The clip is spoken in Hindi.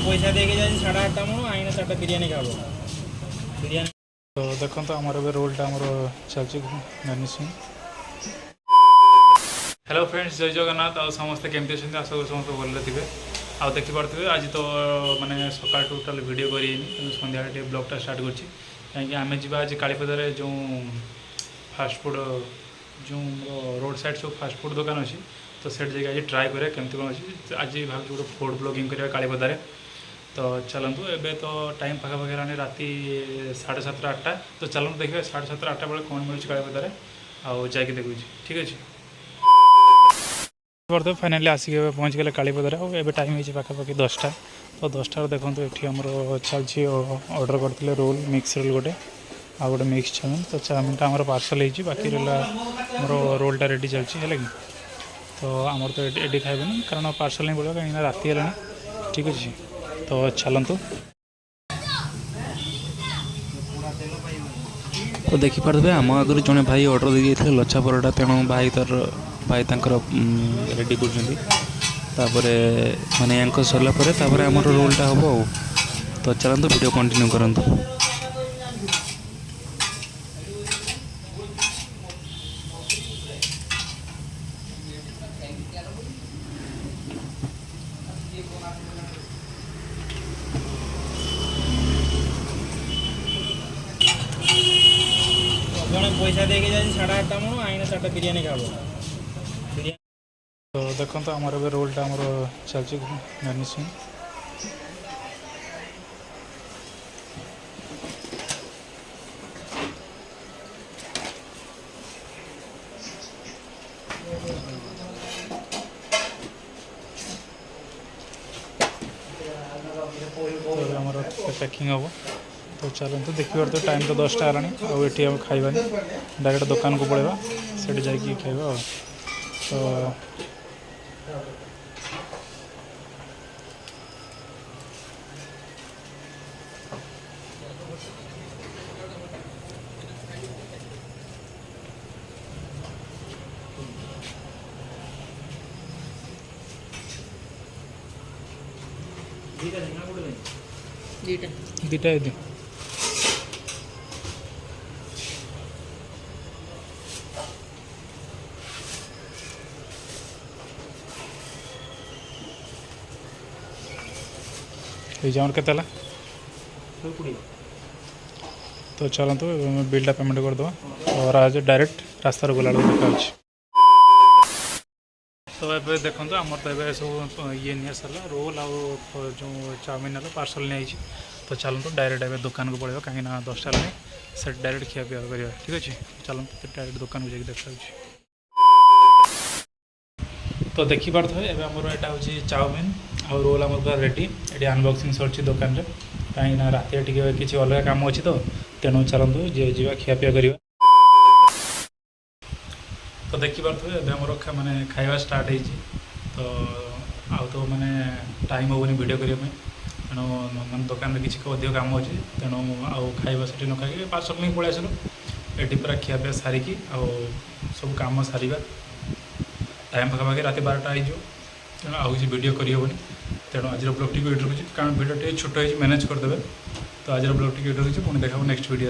पैसा देके जाए 8:30 मन आई 4टा बिरियानी खाब बिरियानी। तो देखो तो आमर रोलटा आमर चलती गार्निशिंग। हेलो फ्रेंड्स, जय जगन्नाथ। आ समस्ते केमती अच्छे? आशा करूँ समस्त भले थे। आ देखिपे आज तो मैंने सकाल टोटाल वीडियो करें सन्ध्या ब्लॉगटा स्टार्ट कर कहीं आम जा आज कालीपदार जो फास्टफुड जो रोड साइड सब फास्टफुड दुकान अच्छी तो सेठ जगह आज ट्राए करें केमती कौन अच्छी। आज भाव गोटे फूड ब्लॉगिंग करा कालीपदार। तो चलतु एबे तो टाइम पाखापाखि रानी राति 7:30 8टा। तो चलतु देखिए 7:30 8टा बेले कौन मिलूँ कालीपदार आउ जाकि देखुँ। ठीक अच्छे तो फाइनाली आसिक पहुँच गले कालीपदार। और टाइम हो पाखापाखि 10टा। तो 10टार देखो ये आमर चलती ऑर्डर करते रोल मिक्स रोल गोटे आ गोटे मिक्स चाउमिन। तो चाउमिनटा आमर पार्सल हो बाकी रहा मोर रोलटा रेडी चलती है कि। तो आमर तो एडी खाइबनी कारण पार्सल नहीं पड़ो कहीं राति है। ठीक अच्छे तो चलतु। तो देखिपे आम आगुरी जड़े भाई ऑर्डर दे लच्छा परोटा तेणु भाई भाई रेडी कर माने यांक सरला परे आमर रोलटा हम आ। तो चलतु वीडियो कंटिन्यू करंतु। जड़े पैसा देके जाए 8:30 मन आई 4टा बिरियानी खाब बिरियानी। तो देखो तो आमर रोलटा आमर चलती गार्निशिंग। तो आमर पैकिंग हम। तो चलते देखिए तो टाइम तो 10टा है आम खाइबानी डायरेक्ट दुकान को पड़ेगा से जाकि खाइबा। तो दीटा है जमर के तो चलतु बिलटा पेमेंट करदे और आज डायरेक्ट रास्तार गला देखा। तो ये देखो आमर तो ये सब ये नहीं सारा रोल आ जो चाउमिन है पार्सल नहीं। तो चलतु डायरेक्ट ए दुकान को पड़ेगा कहीं 10टा लगे से डायरेक्ट खिया पिया कर। ठीक अच्छे चलतु डायरेक्ट दुकान को जाकि देखा। तो देखिपार थे एवं आमर यहाँ हूँ चाउमिन आ रोल आम पूरा रेडी ये अनबॉक्सिंग सर दुकान में कहीं राति किसी अलग कम अच्छी तो तेणु चलतु जे जा खियापिया करवा। तो देखिपार थे एवं आमर माने खाଇବା स्टार्ट हो। तो आउ तो माने टाइम होनी वीडियो करने तेणु मैं दुकान में किसी अधिक कम अच्छे तेणु आउ खाଇବା से न खाई पार्सल नहीं पलि आसलु ये पूरा खियापिया सारिकी आउ सब कम सारा टाइम पाखापाखि राति 12टा हो तेणु आउ किसी वीडियो करहबनी तेणु आज ब्लॉग टी रखुच्छी कारण वीडियो टे छोट हो मैनेज करदे। तो आज ब्लॉग टी रखुच्छी पुणी देखा नेक्स्ट वीडियो।